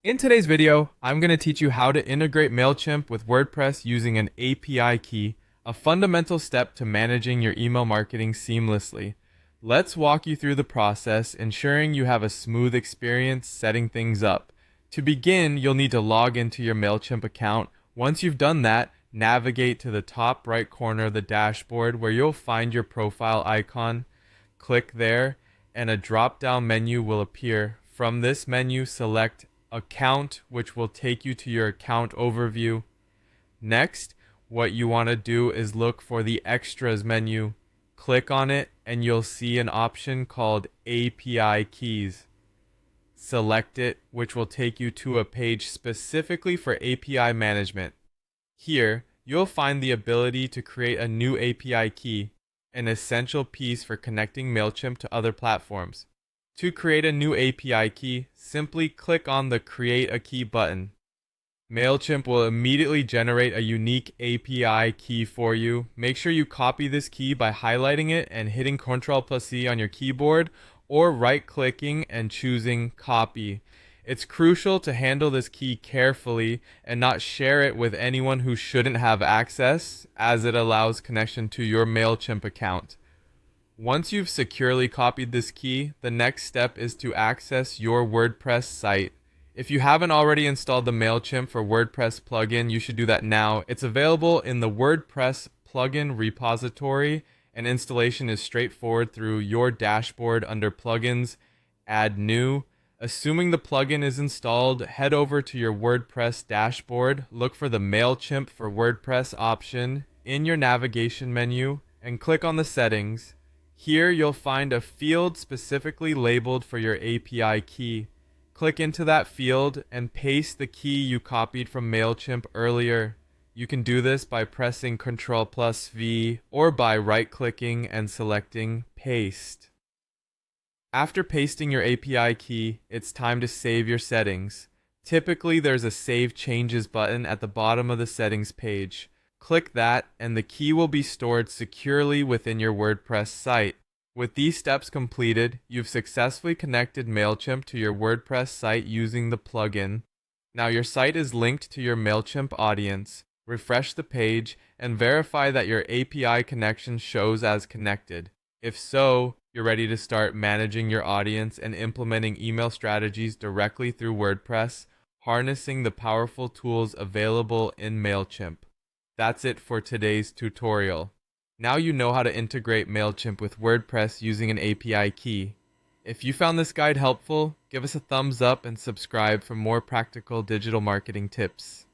In today's video, I'm going to teach you how to integrate Mailchimp with WordPress using an API key, a fundamental step to managing your email marketing seamlessly. Let's walk you through the process, ensuring you have a smooth experience setting things up. To begin, you'll need to log into your Mailchimp account. Once you've done that, navigate to the top right corner of the dashboard where you'll find your profile icon. Click there, and a drop-down menu will appear. From this menu, select Account, which will take you to your account overview. Next, what you want to do is look for the Extras menu. Click on it, and you'll see an option called API Keys. Select it, which will take you to a page specifically for API management. Here, you'll find the ability to create a new API key, an essential piece for connecting Mailchimp to other platforms. To create a new API key, simply click on the Create a Key button. Mailchimp will immediately generate a unique API key for you. Make sure you copy this key by highlighting it and hitting Ctrl+C on your keyboard, or right-clicking and choosing Copy. It's crucial to handle this key carefully and not share it with anyone who shouldn't have access, as it allows connection to your Mailchimp account. Once you've securely copied this key, the next step is to access your WordPress site. If you haven't already installed the Mailchimp for WordPress plugin, you should do that now. It's available in the WordPress plugin repository, and installation is straightforward through your dashboard under Plugins, Add New. Assuming the plugin is installed, head over to your WordPress dashboard, look for the Mailchimp for WordPress option in your navigation menu, and click on the settings. Here you'll find a field specifically labeled for your API key. Click into that field and paste the key you copied from Mailchimp earlier. You can do this by pressing Ctrl+V or by right-clicking and selecting Paste. After pasting your API key, it's time to save your settings. Typically, there's a Save Changes button at the bottom of the settings page. Click that, and the key will be stored securely within your WordPress site. With these steps completed, you've successfully connected Mailchimp to your WordPress site using the plugin. Now your site is linked to your Mailchimp audience. Refresh the page and verify that your API connection shows as connected. If so, you're ready to start managing your audience and implementing email strategies directly through WordPress, harnessing the powerful tools available in Mailchimp. That's it for today's tutorial. Now you know how to integrate Mailchimp with WordPress using an API key. If you found this guide helpful, give us a thumbs up and subscribe for more practical digital marketing tips.